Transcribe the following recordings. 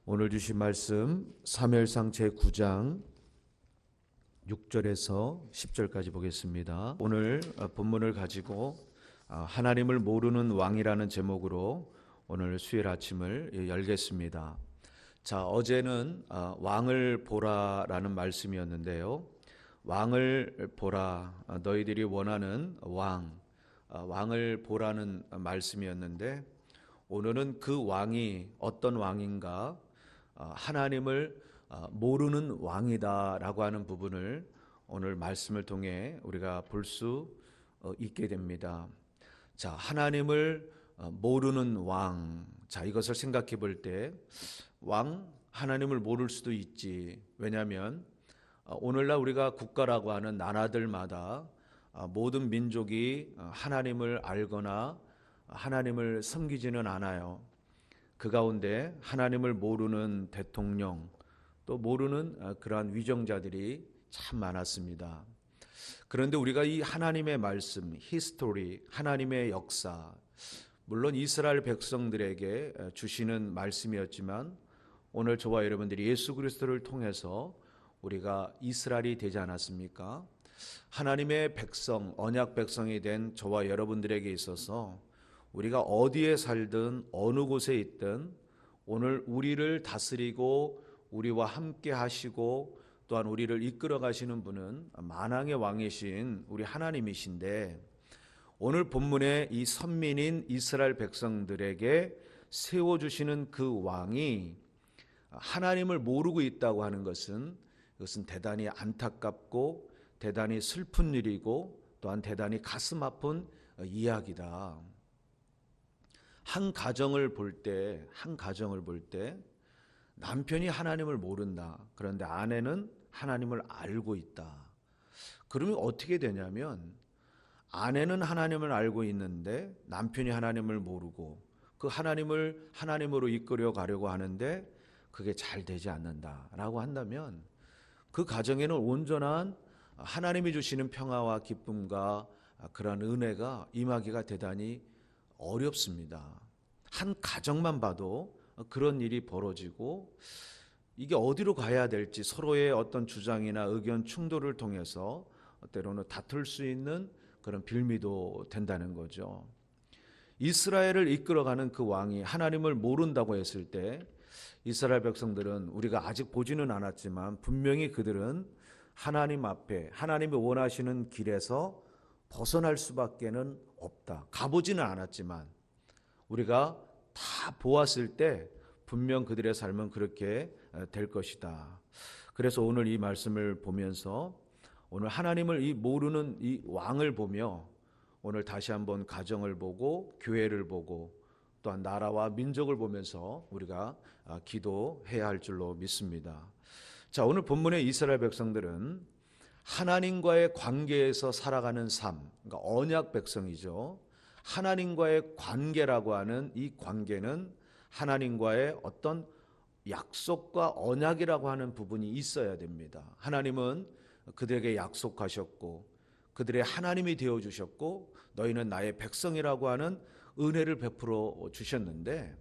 오늘 주신 말씀 사무엘상 제9장 6절에서 10절까지 보겠습니다. 오늘 본문을 가지고 하나님을 모르는 왕이라는 제목으로 오늘 수요일 아침을 열겠습니다. 자, 어제는 왕을 보라라는 말씀이었는데요. 왕을 보라, 너희들이 원하는 왕을 보라는 말씀이었는데, 오늘은 그 왕이 어떤 왕인가, 하나님을 모르는 왕이다라고 하는 부분을 오늘 말씀을 통해 우리가 볼 수 있게 됩니다. 자, 하나님을 모르는 왕. 자, 이것을 생각해 볼 때 하나님을 모를 수도 있지. 왜냐하면 오늘날 우리가 국가라고 하는 나라들마다 모든 민족이 하나님을 알거나 하나님을 섬기지는 않아요. 그 가운데 하나님을 모르는 대통령, 또 모르는 그러한 위정자들이 참 많았습니다. 그런데 우리가 이 하나님의 말씀, 히스토리, 하나님의 역사, 물론 이스라엘 백성들에게 주시는 말씀이었지만 오늘 저와 여러분들이 예수 그리스도를 통해서 우리가 이스라엘이 되지 않았습니까? 하나님의 백성, 언약 백성이 된 저와 여러분들에게 있어서 우리가 어디에 살든 어느 곳에 있든 오늘 우리를 다스리고 우리와 함께 하시고 또한 우리를 이끌어 가시는 분은 만왕의 왕이신 우리 하나님이신데, 오늘 본문의 이 선민인 이스라엘 백성들에게 세워주시는 그 왕이 하나님을 모르고 있다고 하는 것은, 이것은 대단히 안타깝고 대단히 슬픈 일이고 또한 대단히 가슴 아픈 이야기다. 한 가정을 볼 때 남편이 하나님을 모른다. 그런데 아내는 하나님을 알고 있다. 그러면 어떻게 되냐면, 아내는 하나님을 알고 있는데 남편이 하나님을 모르고 그 하나님을 하나님으로 이끌어 가려고 하는데 그게 잘 되지 않는다라고 한다면, 그 가정에는 온전한 하나님이 주시는 평화와 기쁨과 그런 은혜가 임하기가 대단히 어렵습니다. 한 가정만 봐도 그런 일이 벌어지고, 이게 어디로 가야 될지 서로의 어떤 주장이나 의견 충돌을 통해서 때로는 다툴 수 있는 그런 빌미도 된다는 거죠. 이스라엘을 이끌어가는 그 왕이 하나님을 모른다고 했을 때 이스라엘 백성들은, 우리가 아직 보지는 않았지만 분명히 그들은 하나님 앞에 하나님이 원하시는 길에서 벗어날 수밖에는 없다. 가보지는 않았지만 우리가 다 보았을 때 분명 그들의 삶은 그렇게 될 것이다. 그래서 오늘 이 말씀을 보면서, 오늘 하나님을 모르는 이 왕을 보며 오늘 다시 한번 가정을 보고 교회를 보고 또한 나라와 민족을 보면서 우리가 기도해야 할 줄로 믿습니다. 자, 오늘 본문의 이스라엘 백성들은 하나님과의 관계에서 살아가는 삶, 그러니까 언약 백성이죠. 하나님과의 관계라고 하는 이 관계는 하나님과의 어떤 약속과 언약이라고 하는 부분이 있어야 됩니다. 하나님은 그들에게 약속하셨고 그들의 하나님이 되어주셨고 너희는 나의 백성이라고 하는 은혜를 베풀어 주셨는데,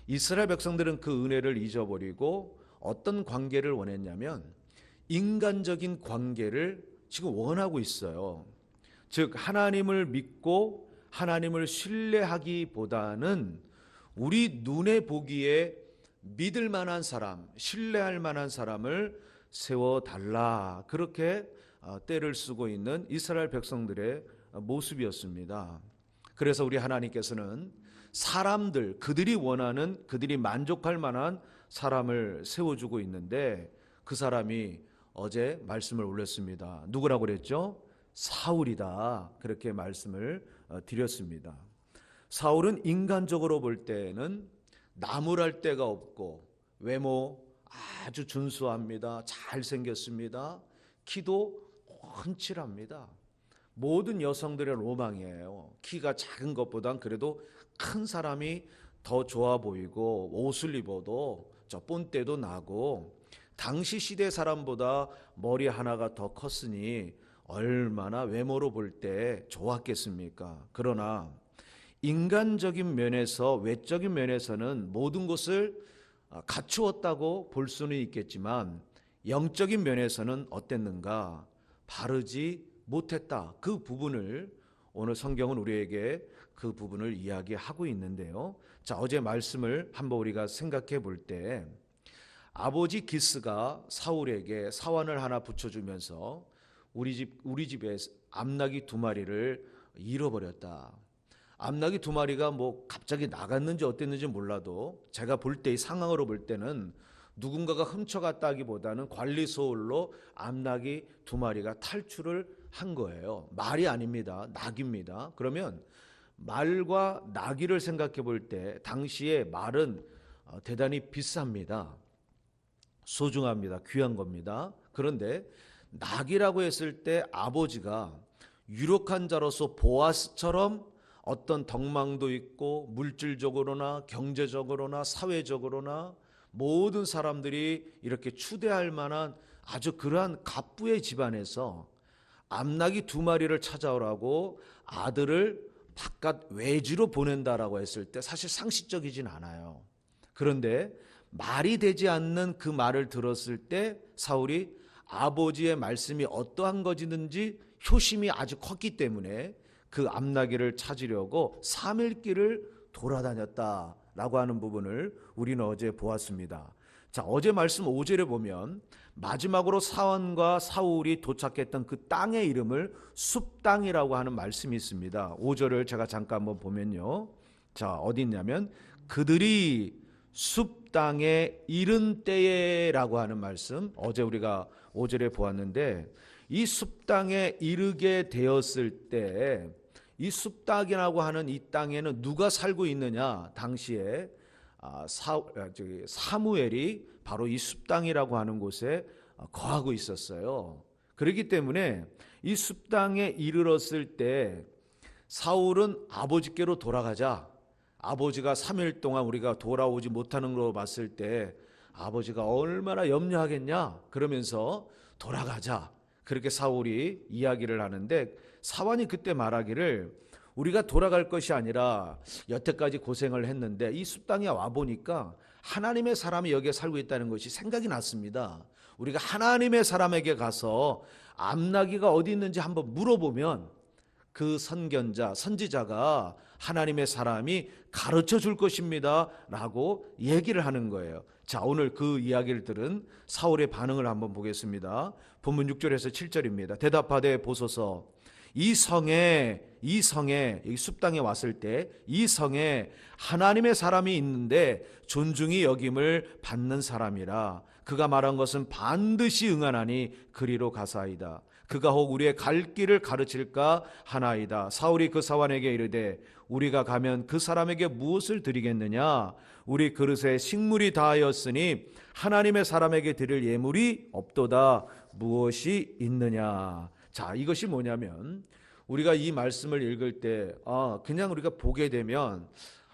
이스라엘 백성들은 그 은혜를 잊어버리고 어떤 관계를 원했냐면 인간적인 관계를 지금 원하고 있어요. 즉, 하나님을 믿고 하나님을 신뢰하기보다는 우리 눈에 보기에 믿을 만한 사람, 신뢰할 만한 사람을 세워달라, 그렇게 때를 쓰고 있는 이스라엘 백성들의 모습이었습니다. 그래서 우리 하나님께서는 사람들, 그들이 원하는, 그들이 만족할 만한 사람을 세워주고 있는데, 그 사람이 어제 말씀을 올렸습니다. 누구라고 그랬죠? 사울이다. 그렇게 말씀을 드렸습니다. 사울은 인간적으로 볼 때는 나무랄 데가 없고 외모 아주 준수합니다. 잘생겼습니다. 키도 훤칠합니다. 모든 여성들의 로망이에요. 키가 작은 것보단 그래도 큰 사람이 더 좋아 보이고, 옷을 입어도 저 본때도 나고, 당시 시대 사람보다 머리 하나가 더 컸으니 얼마나 외모로 볼 때 좋았겠습니까? 그러나 인간적인 면에서, 외적인 면에서는 모든 것을 갖추었다고 볼 수는 있겠지만 영적인 면에서는 어땠는가? 바르지 못했다. 그 부분을 오늘 성경은 우리에게 그 부분을 이야기하고 있는데요. 자, 어제 말씀을 한번 우리가 생각해 볼 때 아버지 기스가 사울에게 사환을 하나 붙여주면서 우리 집에 암나귀 2마리를 잃어버렸다. 암나귀 2마리가 뭐 갑자기 나갔는지 어땠는지 몰라도 제가 볼 때 이 상황으로 볼 때는 누군가가 훔쳐갔다기보다는 관리 소홀로 암나귀 2마리가 탈출을 한 거예요. 말이 아닙니다. 낙입니다. 그러면 말과 나귀를 생각해 볼 때 당시에 말은 대단히 비쌉니다. 소중합니다. 귀한 겁니다. 그런데 나귀라고 했을 때 아버지가 유력한 자로서 보아스처럼 어떤 덕망도 있고 물질적으로나 경제적으로나 사회적으로나 모든 사람들이 이렇게 추대할 만한 아주 그러한 갑부의 집안에서 암나귀 2마리를 찾아오라고 아들을 바깥 외지로 보낸다라고 했을 때 사실 상식적이진 않아요. 그런데 말이 되지 않는 그 말을 들었을 때 사울이 아버지의 말씀이 어떠한 것이든지 효심이 아주 컸기 때문에 그 암나귀를 찾으려고 3일 길을 돌아다녔다라고 하는 부분을 우리는 어제 보았습니다. 자, 어제 말씀 5절에 보면 마지막으로 사원과 사울이 도착했던 그 땅의 이름을 숲땅이라고 하는 말씀이 있습니다. 5절을 제가 잠깐 한번 보면요. 자, 어디 있냐면 그들이 숲땅에 이른 때에라고 하는 말씀, 어제 우리가 5절에 보았는데 이 숲땅에 이르게 되었을 때 이 숲땅이라고 하는 이 땅에는 누가 살고 있느냐? 당시에 사무엘이 바로 이 숲땅이라고 하는 곳에 거하고 있었어요. 그렇기 때문에 이 숲땅에 이르렀을 때 사울은 아버지께로 돌아가자. 아버지가 3일 동안 우리가 돌아오지 못하는 걸 봤을 때 아버지가 얼마나 염려하겠냐? 그러면서 돌아가자. 그렇게 사울이 이야기를 하는데 사환이 그때 말하기를 우리가 돌아갈 것이 아니라 여태까지 고생을 했는데 이 숲땅에 와보니까 하나님의 사람이 여기에 살고 있다는 것이 생각이 났습니다. 우리가 하나님의 사람에게 가서 암나귀가 어디 있는지 한번 물어보면 그 선견자, 선지자가 하나님의 사람이 가르쳐 줄 것입니다 라고 얘기를 하는 거예요. 자, 오늘 그 이야기를 들은 사울의 반응을 한번 보겠습니다. 본문 6절에서 7절입니다. 대답하되 보소서 이 성에 이 숲땅에 왔을 때 이 성에 하나님의 사람이 있는데 존중이 여김을 받는 사람이라 그가 말한 것은 반드시 응하나니 그리로 가사이다. 그가 혹 우리의 갈 길을 가르칠까 하나이다. 사울이 그 사환에게 이르되 우리가 가면 그 사람에게 무엇을 드리겠느냐? 우리 그릇에 식물이 다하였으니 하나님의 사람에게 드릴 예물이 없도다. 무엇이 있느냐? 자, 이것이 뭐냐면 우리가 이 말씀을 읽을 때 그냥 우리가 보게 되면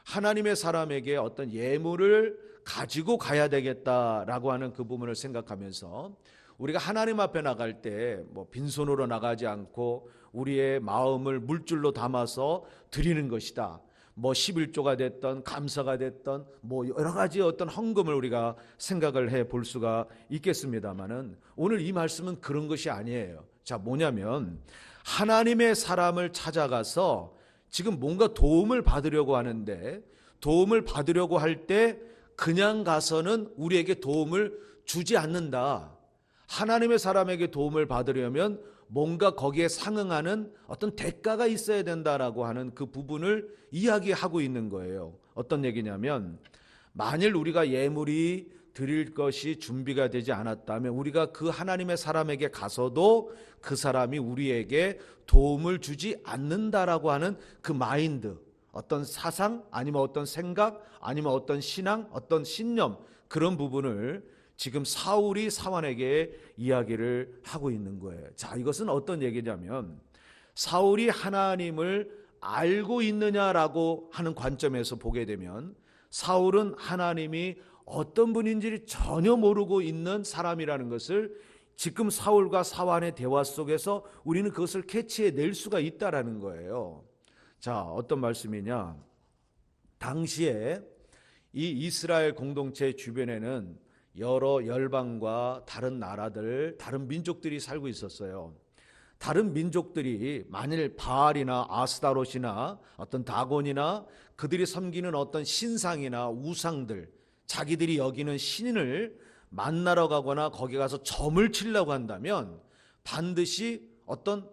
하나님의 사람에게 어떤 예물을 가지고 가야 되겠다라고 하는 그 부분을 생각하면서 우리가 하나님 앞에 나갈 때 뭐 빈손으로 나가지 않고 우리의 마음을 물줄로 담아서 드리는 것이다. 뭐 11조가 됐던 감사가 됐던 뭐 여러 가지 어떤 헌금을 우리가 생각을 해 볼 수가 있겠습니다만은 오늘 이 말씀은 그런 것이 아니에요. 자, 뭐냐면 하나님의 사람을 찾아가서 지금 뭔가 도움을 받으려고 하는데 도움을 받으려고 할 때 그냥 가서는 우리에게 도움을 주지 않는다. 하나님의 사람에게 도움을 받으려면 뭔가 거기에 상응하는 어떤 대가가 있어야 된다라고 하는 그 부분을 이야기하고 있는 거예요. 어떤 얘기냐면 만일 우리가 예물이 드릴 것이 준비가 되지 않았다면 우리가 그 하나님의 사람에게 가서도 그 사람이 우리에게 도움을 주지 않는다라고 하는 그 마인드, 어떤 사상 아니면 어떤 생각 아니면 어떤 신앙, 어떤 신념, 그런 부분을 지금 사울이 사환에게 이야기를 하고 있는 거예요. 자, 이것은 어떤 얘기냐면 사울이 하나님을 알고 있느냐라고 하는 관점에서 보게 되면 사울은 하나님이 어떤 분인지 전혀 모르고 있는 사람이라는 것을 지금 사울과 사환의 대화 속에서 우리는 그것을 캐치해낼 수가 있다라는 거예요. 자, 어떤 말씀이냐? 당시에 이 이스라엘 공동체 주변에는 여러 열방과 다른 나라들, 다른 민족들이 살고 있었어요. 다른 민족들이 만일 바알이나 아스타롯이나 어떤 다곤이나 그들이 섬기는 어떤 신상이나 우상들, 자기들이 여기는 신을 만나러 가거나 거기 가서 점을 치려고 한다면 반드시 어떤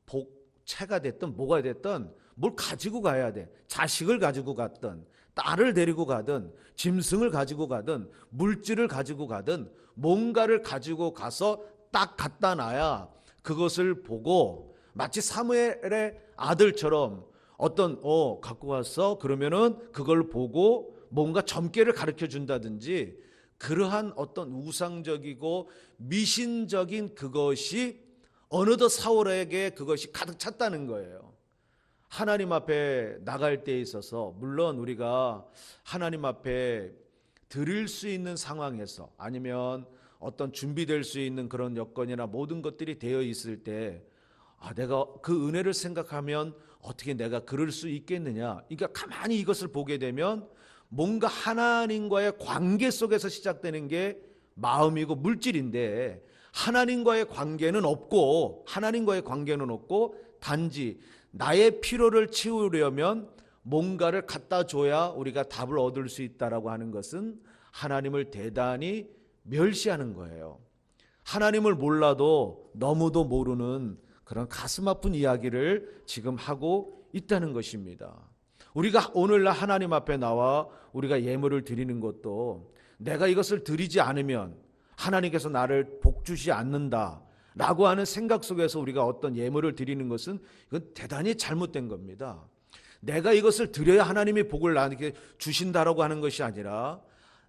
복채가 됐든 뭐가 됐든 뭘 가지고 가야 돼. 자식을 가지고 갔든 딸을 데리고 가든 짐승을 가지고 가든 물질을 가지고 가든 뭔가를 가지고 가서 딱 갖다 놔야 그것을 보고 마치 사무엘의 아들처럼 어떤 갖고 왔어? 그러면은 그걸 보고 뭔가 점괘를 가르쳐 준다든지 그러한 어떤 우상적이고 미신적인 그것이 어느덧 사울에게 그것이 가득 찼다는 거예요. 하나님 앞에 나갈 때에 있어서 물론 우리가 하나님 앞에 드릴 수 있는 상황에서 아니면 어떤 준비될 수 있는 그런 여건이나 모든 것들이 되어 있을 때 내가 그 은혜를 생각하면 어떻게 내가 그럴 수 있겠느냐. 그러니까 가만히 이것을 보게 되면 뭔가 하나님과의 관계 속에서 시작되는 게 마음이고 물질인데 하나님과의 관계는 없고 단지 나의 필요를 채우려면 뭔가를 갖다 줘야 우리가 답을 얻을 수 있다라고 하는 것은 하나님을 대단히 멸시하는 거예요. 하나님을 몰라도 너무도 모르는 그런 가슴 아픈 이야기를 지금 하고 있다는 것입니다. 우리가 오늘날 하나님 앞에 나와 우리가 예물을 드리는 것도 내가 이것을 드리지 않으면 하나님께서 나를 복주시 않는다 라고 하는 생각 속에서 우리가 어떤 예물을 드리는 것은 이건 대단히 잘못된 겁니다. 내가 이것을 드려야 하나님이 복을 나에게 주신다라고 하는 것이 아니라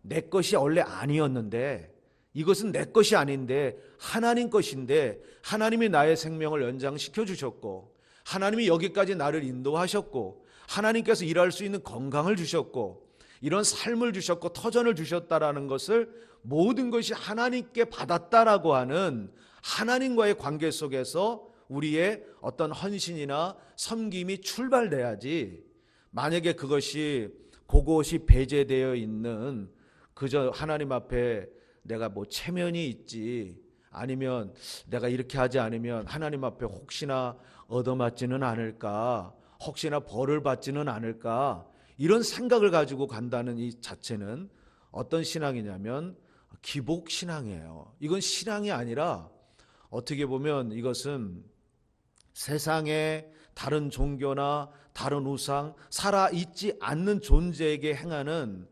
내 것이 원래 아니었는데 이것은 내 것이 아닌데 하나님 것인데 하나님이 나의 생명을 연장시켜 주셨고 하나님이 여기까지 나를 인도하셨고 하나님께서 일할 수 있는 건강을 주셨고 이런 삶을 주셨고 터전을 주셨다라는 것을 모든 것이 하나님께 받았다라고 하는 하나님과의 관계 속에서 우리의 어떤 헌신이나 섬김이 출발돼야지 만약에 그것이 배제되어 있는 그저 하나님 앞에 내가 뭐 체면이 있지 아니면 내가 이렇게 하지 않으면 하나님 앞에 혹시나 얻어맞지는 않을까 혹시나 벌을 받지는 않을까 이런 생각을 가지고 간다는 이 자체는 어떤 신앙이냐면 기복신앙이에요. 이건 신앙이 아니라 어떻게 보면 이것은 세상의 다른 종교나 다른 우상 살아있지 않는 존재에게 행하는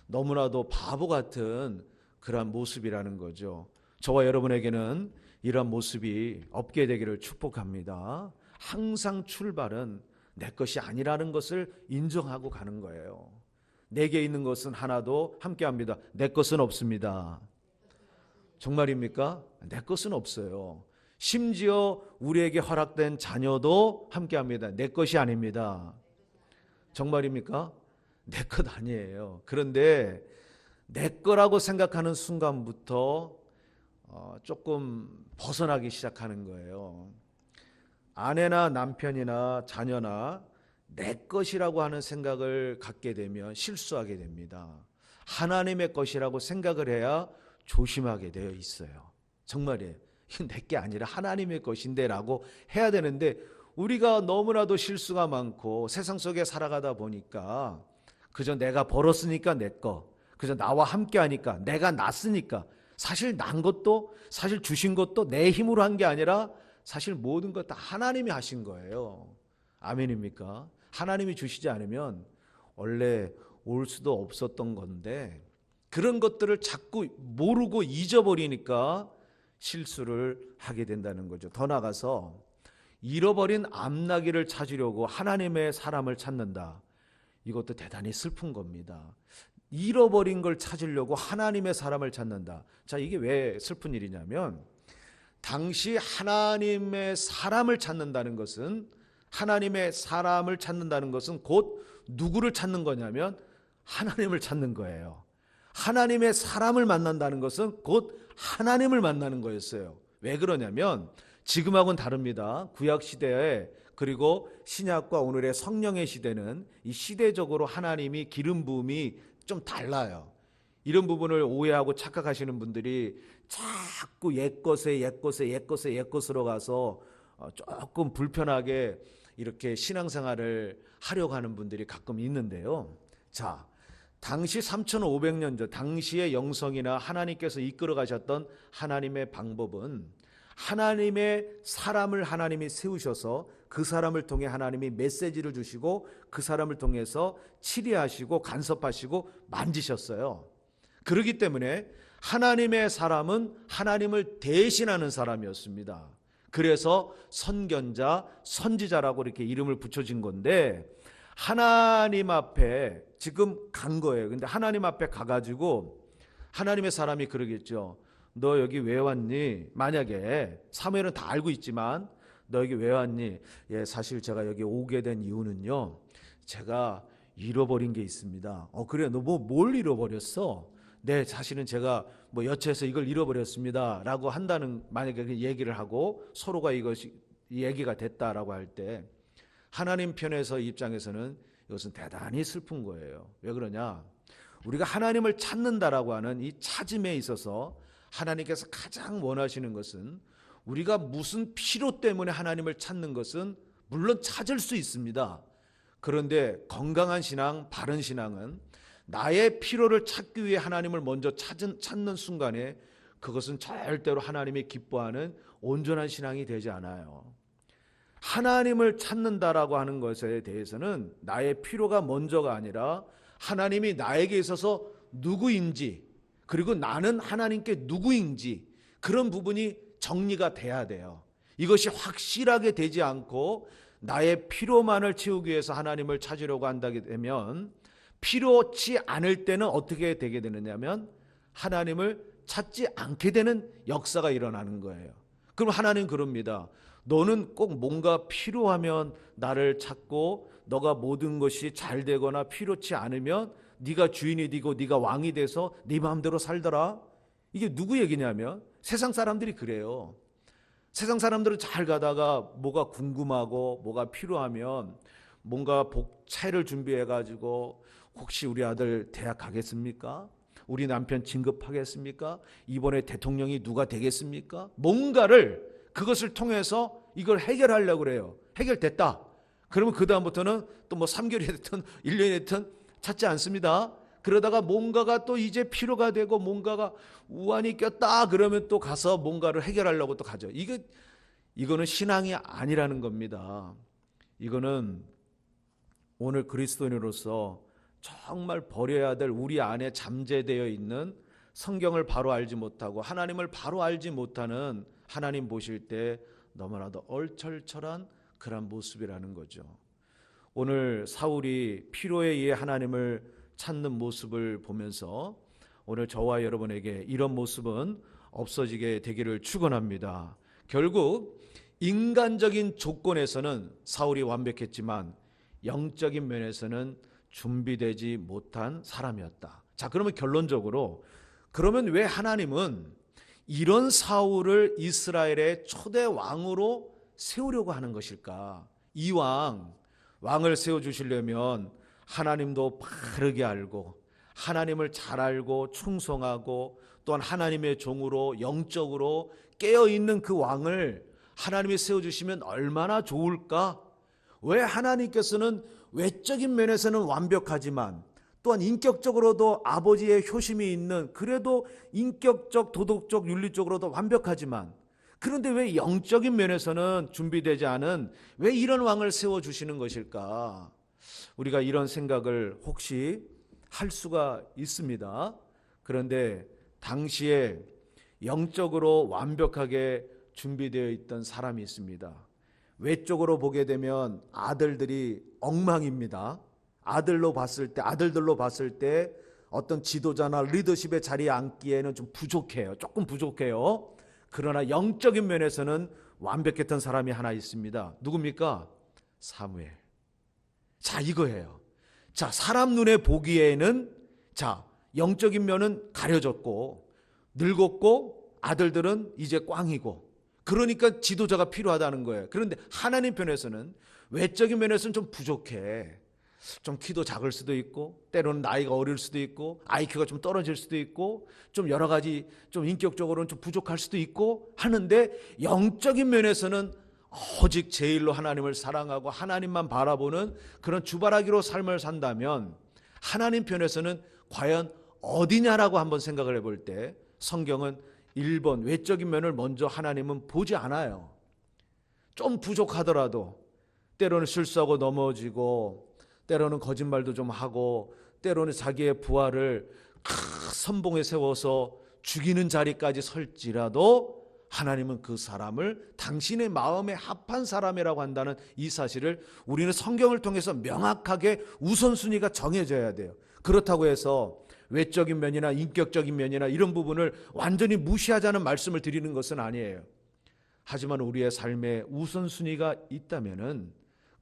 너무나도 바보 같은 그러한 모습이라는 거죠. 저와 여러분에게는 이러한 모습이 없게 되기를 축복합니다. 항상 출발은 내 것이 아니라는 것을 인정하고 가는 거예요. 내게 있는 것은 하나도 함께합니다. 내 것은 없습니다. 정말입니까? 내 것은 없어요. 심지어 우리에게 허락된 자녀도 함께합니다. 내 것이 아닙니다. 정말입니까? 내 것 아니에요. 그런데 내 거라고 생각하는 순간부터 조금 벗어나기 시작하는 거예요. 아내나 남편이나 자녀나 내 것이라고 하는 생각을 갖게 되면 실수하게 됩니다. 하나님의 것이라고 생각을 해야 조심하게 되어 있어요. 정말이에요. 이건 내 게 아니라 하나님의 것인데 라고 해야 되는데 우리가 너무나도 실수가 많고 세상 속에 살아가다 보니까 그저 내가 벌었으니까 내 거, 그저 나와 함께 하니까 내가 났으니까 사실 난 것도 사실 주신 것도 내 힘으로 한 게 아니라 사실 모든 것 다 하나님이 하신 거예요. 아멘입니까? 하나님이 주시지 않으면 원래 올 수도 없었던 건데 그런 것들을 자꾸 모르고 잊어버리니까 실수를 하게 된다는 거죠. 더 나아가서 잃어버린 암나기를 찾으려고 하나님의 사람을 찾는다. 이것도 대단히 슬픈 겁니다. 잃어버린 걸 찾으려고 하나님의 사람을 찾는다. 자, 이게 왜 슬픈 일이냐면 당시 하나님의 사람을 찾는다는 것은 곧 누구를 찾는 거냐면 하나님을 찾는 거예요. 하나님의 사람을 만난다는 것은 곧 하나님을 만나는 거였어요. 왜 그러냐면 지금하고는 다릅니다. 구약 시대에 그리고 신약과 오늘의 성령의 시대는 이 시대적으로 하나님이 기름 부음이 좀 달라요. 이런 부분을 오해하고 착각하시는 분들이 자꾸 옛것으로 가서 조금 불편하게 이렇게 신앙생활을 하려고 하는 분들이 가끔 있는데요. 자, 당시 3500년 전 당시의 영성이나 하나님께서 이끌어 가셨던 하나님의 방법은 하나님의 사람을 하나님이 세우셔서 그 사람을 통해 하나님이 메시지를 주시고 그 사람을 통해서 치리하시고 간섭하시고 만지셨어요. 그렇기 때문에 하나님의 사람은 하나님을 대신하는 사람이었습니다. 그래서 선견자, 선지자라고 이렇게 이름을 붙여진 건데 하나님 앞에 지금 간 거예요. 근데 하나님 앞에 가가지고 하나님의 사람이 그러겠죠. 너 여기 왜 왔니? 만약에 사무엘은 다 알고 있지만 너 여기 왜 왔니? 예, 사실 제가 여기 오게 된 이유는요. 제가 잃어버린 게 있습니다. 그래, 너 뭘 잃어버렸어? 네, 사실은 제가 여차해서 이걸 잃어버렸습니다. 라고 한다는, 만약에 그 얘기를 하고 서로가 이것이 얘기가 됐다라고 할 때 하나님 편에서 입장에서는 이것은 대단히 슬픈 거예요. 왜 그러냐? 우리가 하나님을 찾는다라고 하는 이 찾음에 있어서 하나님께서 가장 원하시는 것은 우리가 무슨 필요 때문에 하나님을 찾는 것은 물론 찾을 수 있습니다. 그런데 건강한 신앙, 바른 신앙은 나의 필요를 찾기 위해 하나님을 먼저 찾는 순간에 그것은 절대로 하나님이 기뻐하는 온전한 신앙이 되지 않아요. 하나님을 찾는다라고 하는 것에 대해서는 나의 필요가 먼저가 아니라 하나님이 나에게 있어서 누구인지, 그리고 나는 하나님께 누구인지, 그런 부분이 정리가 돼야 돼요. 이것이 확실하게 되지 않고 나의 필요만을 채우기 위해서 하나님을 찾으려고 한다게 되면 필요치 않을 때는 어떻게 되게 되느냐면 하나님을 찾지 않게 되는 역사가 일어나는 거예요. 그럼 하나님 그럽니다. 너는 꼭 뭔가 필요하면 나를 찾고 너가 모든 것이 잘 되거나 필요치 않으면 네가 주인이 되고 네가 왕이 돼서 네 마음대로 살더라. 이게 누구 얘기냐면 세상 사람들이 그래요. 세상 사람들은 잘 가다가 뭐가 궁금하고 뭐가 필요하면 뭔가 복차를 준비해가지고 혹시 우리 아들 대학 가겠습니까? 우리 남편 진급하겠습니까? 이번에 대통령이 누가 되겠습니까? 뭔가를 그것을 통해서 이걸 해결하려고 그래요. 해결됐다. 그러면 그 다음부터는 또 3개월이 됐든 1년이 됐든 찾지 않습니다. 그러다가 뭔가가 또 이제 필요가 되고 뭔가가 우환이 꼈다 그러면 또 가서 뭔가를 해결하려고 또 가죠. 이거는 신앙이 아니라는 겁니다. 이거는 오늘 그리스도인으로서 정말 버려야 될 우리 안에 잠재되어 있는 성경을 바로 알지 못하고 하나님을 바로 알지 못하는 하나님 보실 때 너무나도 얼철철한 그런 모습이라는 거죠. 오늘 사울이 필요에 의해 하나님을 찾는 모습을 보면서 오늘 저와 여러분에게 이런 모습은 없어지게 되기를 축원합니다. 결국 인간적인 조건에서는 사울이 완벽했지만 영적인 면에서는 준비되지 못한 사람이었다. 자, 그러면 결론적으로 그러면 왜 하나님은 이런 사울을 이스라엘의 초대 왕으로 세우려고 하는 것일까? 이 왕을 세워주시려면 하나님도 바르게 알고 하나님을 잘 알고 충성하고 또한 하나님의 종으로 영적으로 깨어있는 그 왕을 하나님이 세워주시면 얼마나 좋을까? 왜 하나님께서는 외적인 면에서는 완벽하지만 또한 인격적으로도 아버지의 효심이 있는, 그래도 인격적, 도덕적, 윤리적으로도 완벽하지만 그런데 왜 영적인 면에서는 준비되지 않은 왜 이런 왕을 세워주시는 것일까? 우리가 이런 생각을 혹시 할 수가 있습니다. 그런데 당시에 영적으로 완벽하게 준비되어 있던 사람이 있습니다. 외적으로 보게 되면 아들들이 엉망입니다. 아들들로 봤을 때 어떤 지도자나 리더십의 자리에 앉기에는 좀 부족해요. 조금 부족해요. 그러나 영적인 면에서는 완벽했던 사람이 하나 있습니다. 누굽니까? 사무엘. 자, 이거예요. 자, 사람 눈에 보기에는 영적인 면은 가려졌고 늙었고 아들들은 이제 꽝이고 그러니까 지도자가 필요하다는 거예요. 그런데 하나님 편에서는 외적인 면에서는 좀 부족해. 좀 키도 작을 수도 있고, 때로는 나이가 어릴 수도 있고, IQ가 좀 떨어질 수도 있고, 좀 여러 가지 좀 인격적으로는 좀 부족할 수도 있고 하는데, 영적인 면에서는 오직 제일로 하나님을 사랑하고 하나님만 바라보는 그런 주바라기로 삶을 산다면, 하나님 편에서는 과연 어디냐라고 한번 생각을 해볼 때, 성경은 1번 외적인 면을 먼저 하나님은 보지 않아요. 좀 부족하더라도, 때로는 실수하고 넘어지고, 때로는 거짓말도 좀 하고, 때로는 자기의 부하를 선봉에 세워서 죽이는 자리까지 설지라도 하나님은 그 사람을 당신의 마음에 합한 사람이라고 한다는 이 사실을 우리는 성경을 통해서 명확하게 우선순위가 정해져야 돼요. 그렇다고 해서 외적인 면이나 인격적인 면이나 이런 부분을 완전히 무시하자는 말씀을 드리는 것은 아니에요. 하지만 우리의 삶에 우선순위가 있다면은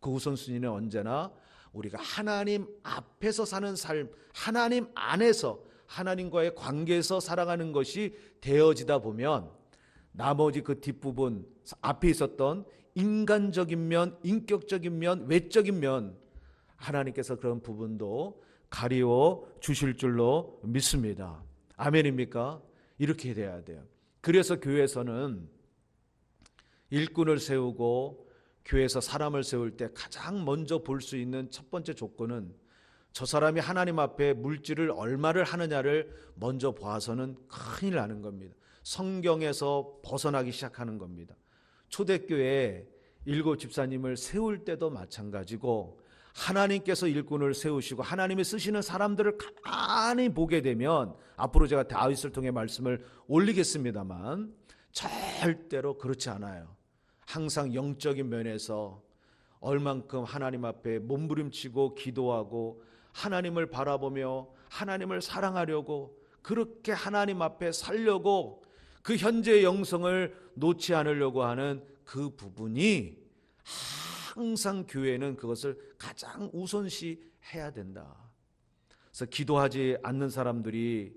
그 우선순위는 언제나 우리가 하나님 앞에서 사는 삶, 하나님 안에서 하나님과의 관계에서 살아가는 것이 되어지다 보면 나머지 그 뒷부분 앞에 있었던 인간적인 면, 인격적인 면, 외적인 면 하나님께서 그런 부분도 가리워 주실 줄로 믿습니다. 아멘입니까? 이렇게 돼야 돼요. 그래서 교회에서는 일꾼을 세우고 교회에서 사람을 세울 때 가장 먼저 볼 수 있는 첫 번째 조건은 저 사람이 하나님 앞에 물질을 얼마를 하느냐를 먼저 봐서는 큰일 나는 겁니다. 성경에서 벗어나기 시작하는 겁니다. 초대교회 7 집사님을 세울 때도 마찬가지고 하나님께서 일꾼을 세우시고 하나님이 쓰시는 사람들을 가만히 보게 되면 앞으로 제가 다윗을 통해 말씀을 올리겠습니다만 절대로 그렇지 않아요. 항상 영적인 면에서 얼만큼 하나님 앞에 몸부림치고 기도하고 하나님을 바라보며 하나님을 사랑하려고 그렇게 하나님 앞에 살려고 그 현재의 영성을 놓지 않으려고 하는 그 부분이 항상 교회는 그것을 가장 우선시해야 된다. 그래서 기도하지 않는 사람들이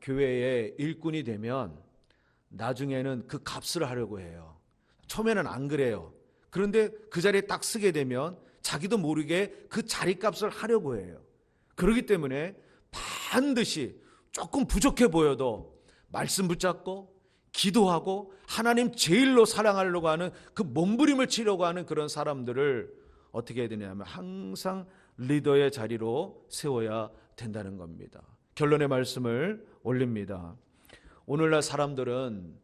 교회의 일꾼이 되면 나중에는 그 값을 하려고 해요. 처음에는 안 그래요. 그런데 그 자리에 딱 서게 되면 자기도 모르게 그 자리값을 하려고 해요. 그렇기 때문에 반드시 조금 부족해 보여도 말씀 붙잡고 기도하고 하나님 제일로 사랑하려고 하는 그 몸부림을 치려고 하는 그런 사람들을 어떻게 해야 되냐면 항상 리더의 자리로 세워야 된다는 겁니다. 결론의 말씀을 올립니다. 오늘날 사람들은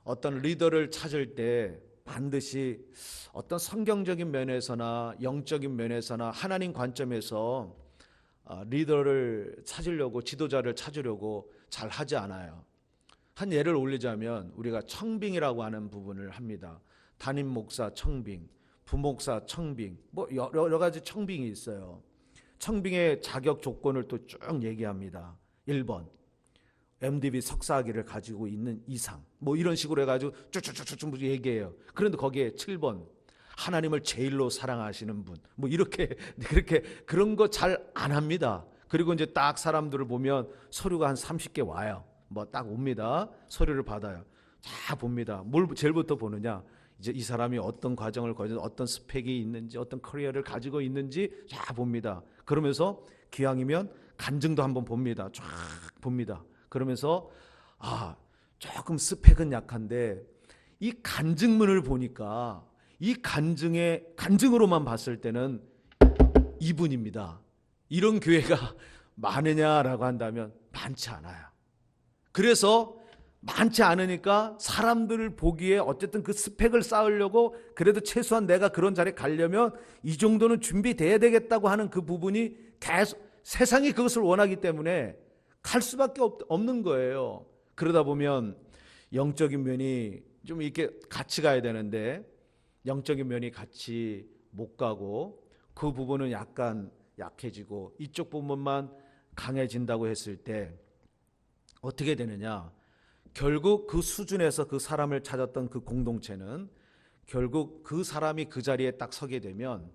어떤 리더를 찾을 때 반드시 어떤 성경적인 면에서나 영적인 면에서나 하나님 관점에서 리더를 찾으려고 지도자를 찾으려고 잘 하지 않아요. 한 예를 올리자면 우리가 청빙이라고 하는 부분을 합니다. 담임 목사 청빙, 부목사 청빙, 뭐 여러 가지 청빙이 있어요. 청빙의 자격 조건을 또 쭉 얘기합니다. 1번 MDB 석사학위를 가지고 있는 이상 뭐 이런 식으로 해가지고 쭉쭉쭉쭉 얘기해요. 그런데 거기에 7번 하나님을 제일로 사랑하시는 분 뭐 이렇게 그렇게 그런 거 잘 안 합니다. 그리고 이제 딱 사람들을 보면 서류가 한 30개 와요. 뭐 딱 옵니다. 서류를 받아요. 다 봅니다. 뭘 제일부터 보느냐? 이제 이 사람이 어떤 과정을 거쳐 어떤 스펙이 있는지 어떤 커리어를 가지고 있는지 다 봅니다. 그러면서 기왕이면 간증도 한번 봅니다. 쫙 봅니다. 그러면서 조금 스펙은 약한데 이 간증문을 보니까 이 간증으로만 봤을 때는 이분입니다. 이런 교회가 많으냐라고 한다면 많지 않아요. 그래서 많지 않으니까 사람들을 보기에 어쨌든 그 스펙을 쌓으려고 그래도 최소한 내가 그런 자리에 가려면 이 정도는 준비돼야 되겠다고 하는 그 부분이 계속 세상이 그것을 원하기 때문에 갈 수밖에 없는 거예요. 그러다 보면 영적인 면이 좀 이렇게 같이 가야 되는데 영적인 면이 같이 못 가고 그 부분은 약간 약해지고 이쪽 부분만 강해진다고 했을 때 어떻게 되느냐? 결국 그 수준에서 그 사람을 찾았던 그 공동체는 결국 그 사람이 그 자리에 딱 서게 되면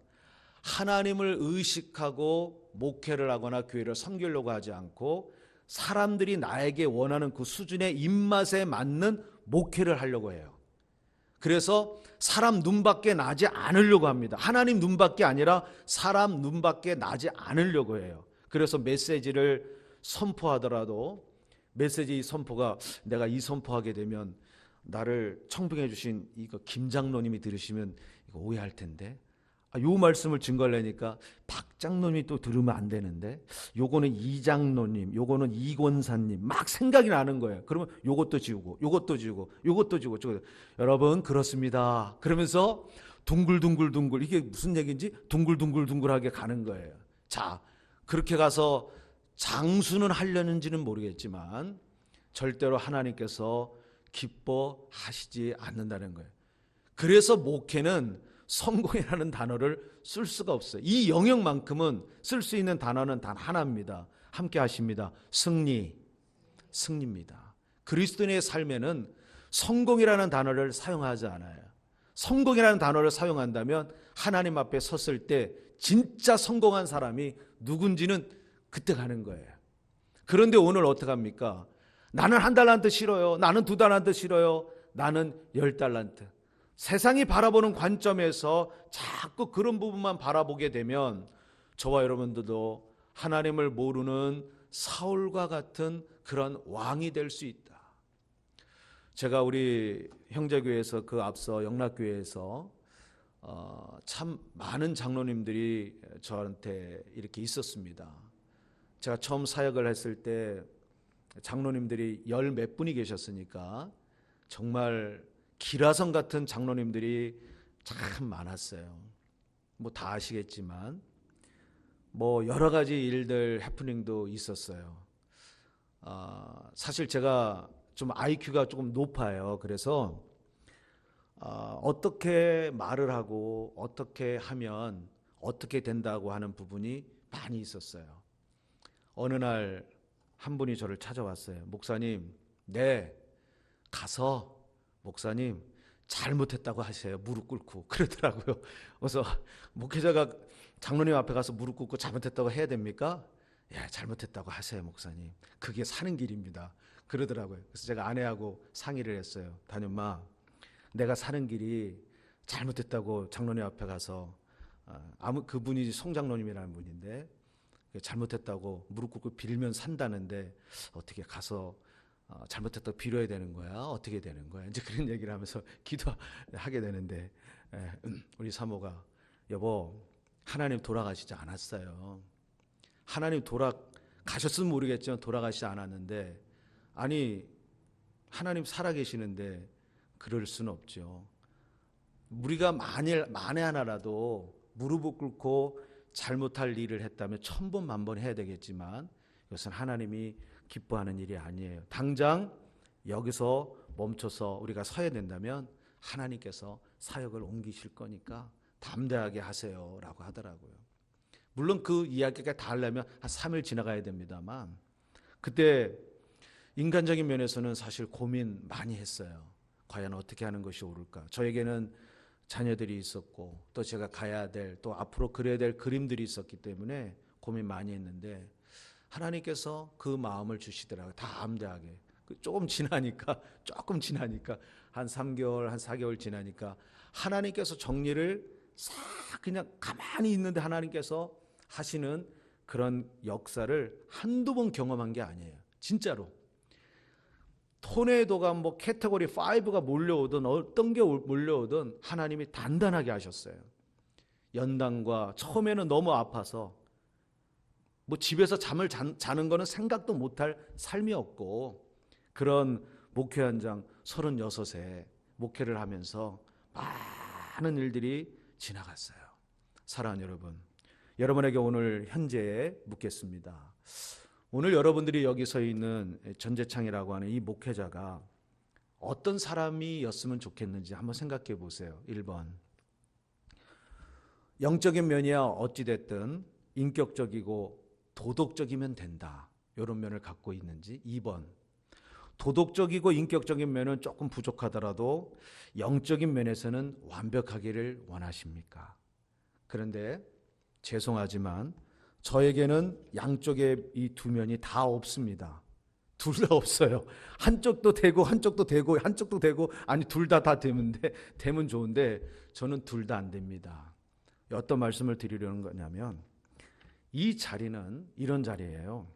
하나님을 의식하고 목회를 하거나 교회를 섬기려고 하지 않고 사람들이 나에게 원하는 그 수준의 입맛에 맞는 목회를 하려고 해요. 그래서 사람 눈밖에 나지 않으려고 합니다. 하나님 눈밖에 아니라 사람 눈밖에 나지 않으려고 해요. 그래서 메시지를 선포하더라도 메시지 선포가 내가 이 선포하게 되면 나를 청빙해 주신 이거 김 장로님이 들으시면 이거 오해할 텐데, 요 말씀을 증거하려니까 박 장로님이 또 들으면 안 되는데, 요거는 이 장로님, 요거는 이 권사님 막 생각이 나는 거예요. 그러면 요것도 지우고 요것도 지우고 요것도 지우고. 여러분 그렇습니다. 그러면서 둥글둥글둥글, 이게 무슨 얘기인지 둥글둥글둥글하게 가는 거예요. 자, 그렇게 가서 장수는 하려는지는 모르겠지만 절대로 하나님께서 기뻐하시지 않는다는 거예요. 그래서 목회는 성공이라는 단어를 쓸 수가 없어요. 이 영역만큼은 쓸 수 있는 단어는 단 하나입니다. 함께 하십니다. 승리입니다. 그리스도인의 삶에는 성공이라는 단어를 사용하지 않아요. 성공이라는 단어를 사용한다면 하나님 앞에 섰을 때 진짜 성공한 사람이 누군지는 그때 가는 거예요. 그런데 오늘 어떡합니까? 나는 1달란트 싫어요. 나는 2달란트 싫어요. 나는 10달란트. 세상이 바라보는 관점에서 자꾸 그런 부분만 바라보게 되면 저와 여러분들도 하나님을 모르는 사울과 같은 그런 왕이 될 수 있다. 제가 우리 형제교회에서 그 앞서 영락교회에서 참 많은 장로님들이 저한테 이렇게 있었습니다. 제가 처음 사역을 했을 때 장로님들이 10몇 분이 계셨으니까 정말 기라성 같은 장로님들이 참 많았어요. 뭐 다 아시겠지만 뭐 여러 가지 일들 해프닝도 있었어요. 사실 제가 좀 IQ가 조금 높아요. 그래서 어떻게 말을 하고 어떻게 하면 어떻게 된다고 하는 부분이 많이 있었어요. 어느 날 한 분이 저를 찾아왔어요. 목사님, 네, 가서 목사님 잘못했다고 하세요. 무릎 꿇고. 그러더라고요. 그래서 목회자가 장로님 앞에 가서 무릎 꿇고 잘못했다고 해야 됩니까? 예, 잘못했다고 하세요, 목사님. 그게 사는 길입니다. 그러더라고요. 그래서 제가 아내하고 상의를 했어요. 다녀마, 내가 사는 길이 잘못했다고 장로님 앞에 가서 그분이 송장로님이라는 분인데 잘못했다고 무릎 꿇고 빌면 산다는데 어떻게 가서 잘못했다고 빌어야 되는 거야? 어떻게 되는 거야? 이제 그런 얘기를 하면서 기도하게 되는데 우리 사모가 여보, 하나님 돌아가시지 않았어요. 하나님 돌아가셨으면 모르겠지만 돌아가시지 않았는데, 아니 하나님 살아계시는데 그럴 수는 없죠. 우리가 만에 하나라도 무릎을 꿇고 잘못할 일을 했다면 1000번 만번 해야 되겠지만 이것은 하나님이 기뻐하는 일이 아니에요. 당장 여기서 멈춰서 우리가 서야 된다면 하나님께서 사역을 옮기실 거니까 담대하게 하세요 라고 하더라고요. 물론 그 이야기가 다 하려면 한 3일 지나가야 됩니다만 그때 인간적인 면에서는 사실 고민 많이 했어요. 과연 어떻게 하는 것이 옳을까? 저에게는 자녀들이 있었고 또 제가 가야 될, 또 앞으로 그려야 될 그림들이 있었기 때문에 고민 많이 했는데 하나님께서 그 마음을 주시더라고요. 다 담대하게. 조금 지나니까 한 3개월, 한 4개월 지나니까 하나님께서 정리를 싹 그냥 가만히 있는데 하나님께서 하시는 그런 역사를 한두 번 경험한 게 아니에요. 진짜로. 토네이도가 뭐 캐테고리 5가 몰려오든 어떤 게 몰려오든 하나님이 단단하게 하셨어요. 연단과 처음에는 너무 아파서 뭐 집에서 잠을 자는 거는 생각도 못할 삶이었고, 그런 목회 현장 36에 목회를 하면서 많은 일들이 지나갔어요. 사랑하는 여러분, 여러분에게 오늘 현재에 묻겠습니다. 오늘 여러분들이 여기 서 있는 전재창이라고 하는 이 목회자가 어떤 사람이었으면 좋겠는지 한번 생각해 보세요. 1번, 영적인 면이야 어찌됐든 인격적이고 도덕적이면 된다, 이런 면을 갖고 있는지. 2번, 도덕적이고 인격적인 면은 조금 부족하더라도 영적인 면에서는 완벽하기를 원하십니까? 그런데 죄송하지만 저에게는 양쪽의 이 두 면이 다 없습니다. 둘 다 없어요. 한쪽도 되고 한쪽도 되고 한쪽도 되고, 아니 둘 다 되면 좋은데 저는 둘 다 안 됩니다. 어떤 말씀을 드리려는 거냐면, 이 자리는 이런 자리예요.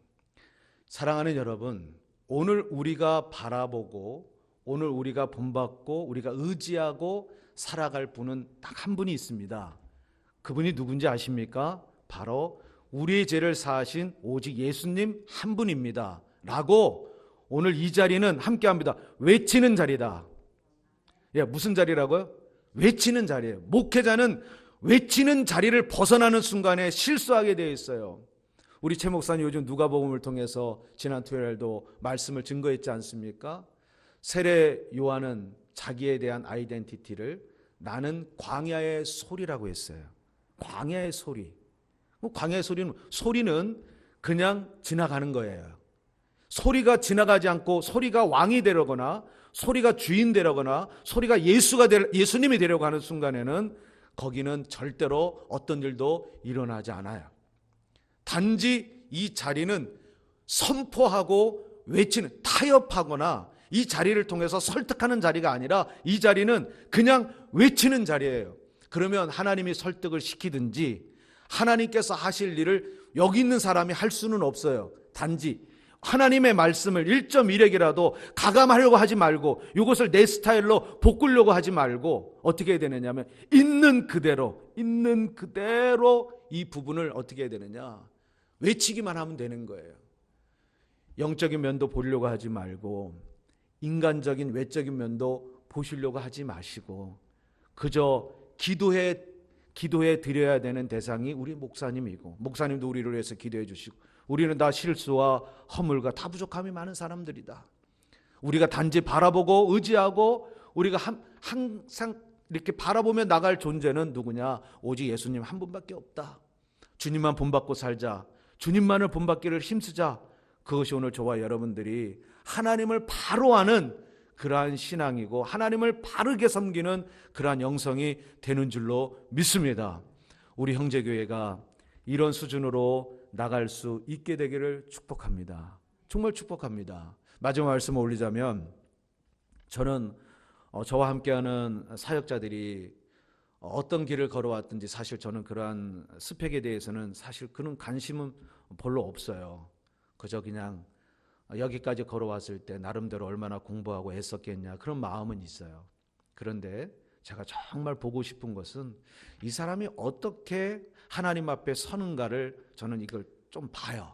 사랑하는 여러분, 오늘 우리가 바라보고 오늘 우리가 본받고 우리가 의지하고 살아갈 분은 딱 한 분이 있습니다. 그분이 누군지 아십니까? 바로 우리의 죄를 사하신 오직 예수님 한 분입니다 라고 오늘 이 자리는 함께합니다. 외치는 자리다. 예, 무슨 자리라고요? 외치는 자리예요. 목회자는 외치는 자리를 벗어나는 순간에 실수하게 되어 있어요. 우리 최 목사님 요즘 누가복음을 통해서 지난 토요일도 말씀을 증거했지 않습니까? 세례 요한은 자기에 대한 아이덴티티를 나는 광야의 소리라고 했어요. 광야의 소리. 광야의 소리는 그냥 지나가는 거예요. 소리가 지나가지 않고 소리가 왕이 되려거나 소리가 주인 되려거나 소리가 예수님이 되려고 하는 순간에는 거기는 절대로 어떤 일도 일어나지 않아요. 단지 이 자리는 선포하고 외치는, 타협하거나 이 자리를 통해서 설득하는 자리가 아니라 이 자리는 그냥 외치는 자리예요. 그러면 하나님이 설득을 시키든지 하나님께서 하실 일을 여기 있는 사람이 할 수는 없어요. 단지 하나님의 말씀을 1.1핵이라도 가감하려고 하지 말고 이것을 내 스타일로 바꾸려고 하지 말고 어떻게 해야 되느냐면 있는 그대로 이 부분을 어떻게 해야 되느냐, 외치기만 하면 되는 거예요. 영적인 면도 보려고 하지 말고 인간적인 외적인 면도 보시려고 하지 마시고 그저 기도해 드려야 되는 대상이 우리 목사님이고, 목사님도 우리를 위해서 기도해 주시고, 우리는 다 실수와 허물과 다 부족함이 많은 사람들이다. 우리가 단지 바라보고 의지하고 우리가 항상 이렇게 바라보며 나갈 존재는 누구냐? 오직 예수님 한 분밖에 없다. 주님만 본받고 살자. 주님만을 본받기를 힘쓰자. 그것이 오늘 저와 여러분들이 하나님을 바로 아는 그러한 신앙이고 하나님을 바르게 섬기는 그러한 영성이 되는 줄로 믿습니다. 우리 형제교회가 이런 수준으로 나갈 수 있게 되기를 축복합니다. 정말 축복합니다. 마지막 말씀을 올리자면, 저는 저와 함께하는 사역자들이 어떤 길을 걸어왔든지 사실 저는 그러한 스펙에 대해서는 사실 그런 관심은 별로 없어요. 그저 그냥 여기까지 걸어왔을 때 나름대로 얼마나 공부하고 애썼겠냐 그런 마음은 있어요. 그런데 제가 정말 보고 싶은 것은 이 사람이 어떻게 하나님 앞에 서는가를 저는 이걸 좀 봐요.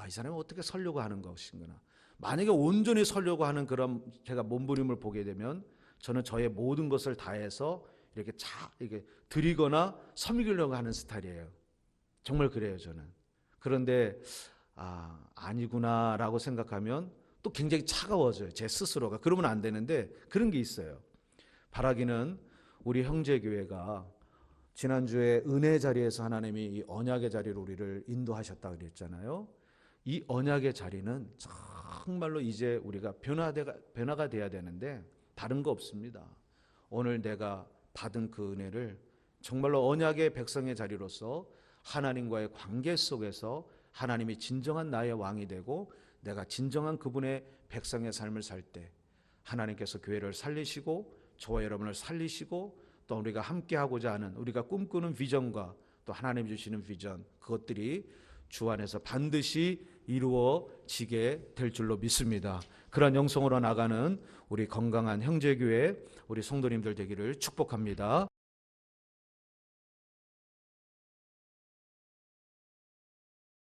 이 사람이 어떻게 서려고 하는 것인가. 만약에 온전히 서려고 하는 그런 제가 몸부림을 보게 되면 저는 저의 모든 것을 다해서 이렇게 드리거나 섬기려고 하는 스타일이에요. 정말 그래요, 저는. 그런데 아니구나라고 생각하면 또 굉장히 차가워져요, 제 스스로가. 그러면 안 되는데 그런 게 있어요. 바라기는 우리 형제교회가 지난주에 은혜 자리에서 하나님이 이 언약의 자리로 우리를 인도하셨다 그랬잖아요. 이 언약의 자리는 정말로 이제 우리가 변화가 돼야 되는데 다른 거 없습니다. 오늘 내가 받은 그 은혜를 정말로 언약의 백성의 자리로서 하나님과의 관계 속에서 하나님이 진정한 나의 왕이 되고 내가 진정한 그분의 백성의 삶을 살 때 하나님께서 교회를 살리시고 저와 여러분을 살리시고 또 우리가 함께하고자 하는 우리가 꿈꾸는 비전과 또 하나님이 주시는 비전, 그것들이 주 안에서 반드시 이루어지게 될 줄로 믿습니다. 그런 영성으로 나가는 우리 건강한 형제교회 우리 성도님들 되기를 축복합니다.